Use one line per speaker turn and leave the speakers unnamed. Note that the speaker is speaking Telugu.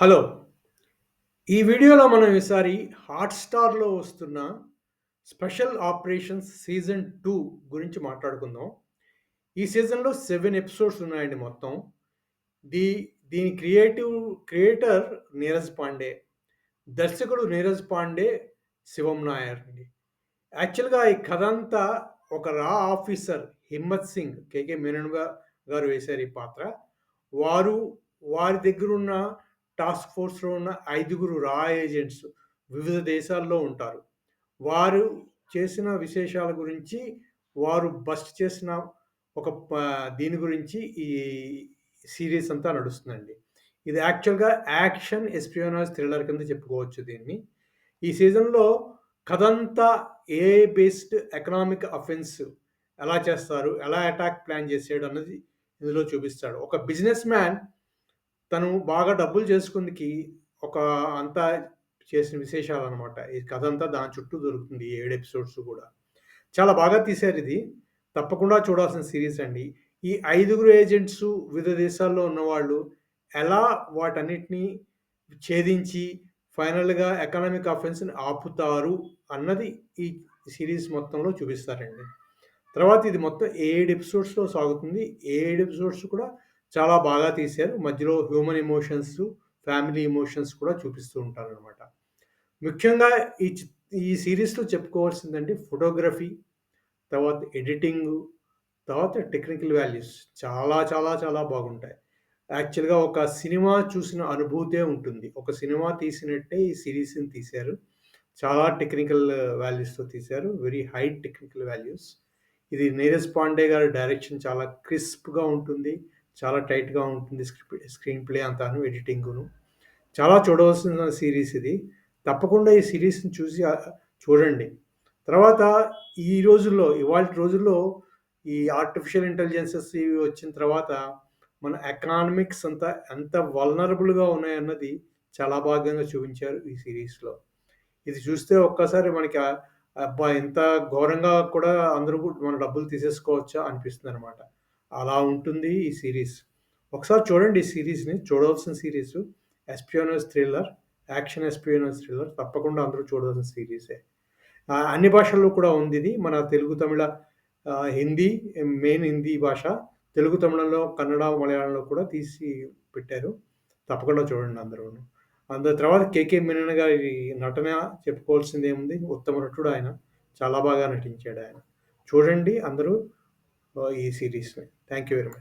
హలో. ఈ వీడియోలో మనం ఈసారి హాట్‌స్టార్‌లో వస్తున్న 'స్పెషల్ ఆపరేషన్స్ సీజన్ 2' గురించి మాట్లాడుకుందాం. ఈ సీజన్‌లో 7 ఎపిసోడ్స్ ఉన్నాయండి మొత్తం. దీ దీని క్రియేటర్ నీరజ్ పాండే. దర్శకుడు నీరజ్ పాండే, శివం నాయర్ అండి. యాక్చువల్‌గా ఈ కథంతా ఒక ఆఫీసర్ 'హిమ్మత్ సింగ్' 'కేకే మేనన్' గారు వేశారు ఈ పాత్ర. వారు వారి దగ్గరున్న టాస్క్ ఫోర్స్‌లో ఉన్న 5గురు ఏజెంట్స్ వివిధ దేశాల్లో ఉంటారు. వారు చేసిన విశేషాల గురించి, వారు బస్ట్ చేసిన ఒక దీని గురించి ఈ సీరీస్ అంతా నడుస్తుందండి. ఇది యాక్చువల్‌గా యాక్షన్ ఎస్పియోనాజ్ థ్రిల్లర్ కింద చెప్పుకోవచ్చు దీన్ని. ఈ సీజన్‌లో కథంతా ఏఐ బేస్డ్ ఎకనామిక్ అఫెన్స్ ఎలా చేస్తారు? ఎలా అటాక్ ప్లాన్ చేసాడు అన్నది ఇందులో చూపిస్తాడు. ఒక బిజినెస్ మ్యాన్ తను బాగా డబ్బులు చేసుకుందుకి ఒక అంతా చేసిన విశేషాలనమాట. ఈ కథంతా దాని చుట్టూ దొరుకుతుంది. ఈ 7 ఎపిసోడ్స్ గూడా. చాలా బాగా తీశారిది. తప్పకుండా చూడాల్సిన సీరీస్ అండి. ఈ 5గురు ఏజెంట్సు వివిధ దేశాల్లో ఉన్నవాళ్ళు ఎలా వాటన్నిటిని ఛేదించి ఫైనల్‌గా ఎకనామిక్ అఫెన్స్‌ని ఆపుతారు అన్నది ఈ సీరీస్ మొత్తంలో చూపిస్తారండి. తర్వాత ఇది మొత్తం 7 ఎపిసోడ్స్‌లో సాగుతుంది. 7 ఎపిసోడ్స్ కూడా చాలా బాగా తీశారు. మధ్యలో హ్యూమన్ ఎమోషన్స్, ఫ్యామిలీ ఎమోషన్స్ కూడా చూపిస్తూ ఉంటారనమాట. ముఖ్యంగా ఈ చి ఈ సీరీస్‌లో చెప్పుకోవాల్సిందంటే ఫోటోగ్రఫీ, తర్వాత ఎడిటింగు, తర్వాత టెక్నికల్ వాల్యూస్ చాలా చాలా చాలా బాగుంటాయి. యాక్చువల్‌గా ఒక సినిమా చూసిన అనుభూతే ఉంటుంది. ఒక సినిమా తీసినట్టే ఈ సీరీస్‌ని తీశారు. చాలా టెక్నికల్ వాల్యూస్‌తో తీశారు. Very high technical values. ఇది నీరజ్ పాండే గారి డైరెక్షన్ చాలా క్రిస్ప్‌గా ఉంటుంది. చాలా టైట్‌గా ఉంటుంది. స్క్రీన్ ప్లే అంతాను, ఎడిటింగును. చాలా చూడవలసిన సీరీస్ ఇది. తప్పకుండా ఈ సీరీస్‌ని చూసి చూడండి. తర్వాత ఈ రోజుల్లో, ఇవాల్టి రోజుల్లో ఈ ఆర్టిఫిషియల్ ఇంటెలిజెన్సెస్ ఇవి వచ్చిన తర్వాత మన ఎకనామిక్స్ అంతా ఎంత వల్నరబుల్‌గా ఉన్నాయన్నది చాలా భాగంగా చూపించారు ఈ సీరీస్‌లో. ఇది చూస్తే ఒక్కసారి మనకి అబ్బా! ఇంత ఘోరంగా కూడా అందరూ మన డబ్బులు తీసేసుకోవచ్చా అనిపిస్తుందనమాట. అలా ఉంటుంది ఈ సీరీస్. ఒకసారి చూడండి ఈ సీరీస్‌ని. చూడవలసిన సీరీసు. ఎస్పియోనస్ థ్రిల్లర్, యాక్షన్ ఎస్పియోనస్ థ్రిల్లర్ తప్పకుండా అందరూ చూడవలసిన సీరీసే. అన్ని భాషల్లో కూడా ఉందిది. మన తెలుగు, తమిళ, హిందీ, మెయిన్ హిందీ భాష. తెలుగు, తమిళంలో, కన్నడ, మలయాళంలో కూడా తీసి పెట్టారు. తప్పకుండా చూడండి అందరూను. తర్వాత 'కేకే మీనన్' గారి నటన చెప్పుకోవాల్సిందేముంది. ఉత్తమ నటుడు ఆయన. చాలా బాగా నటించాడాయన. చూడండి అందరూ ఈ సీరీస్‌ని. Thank you very much.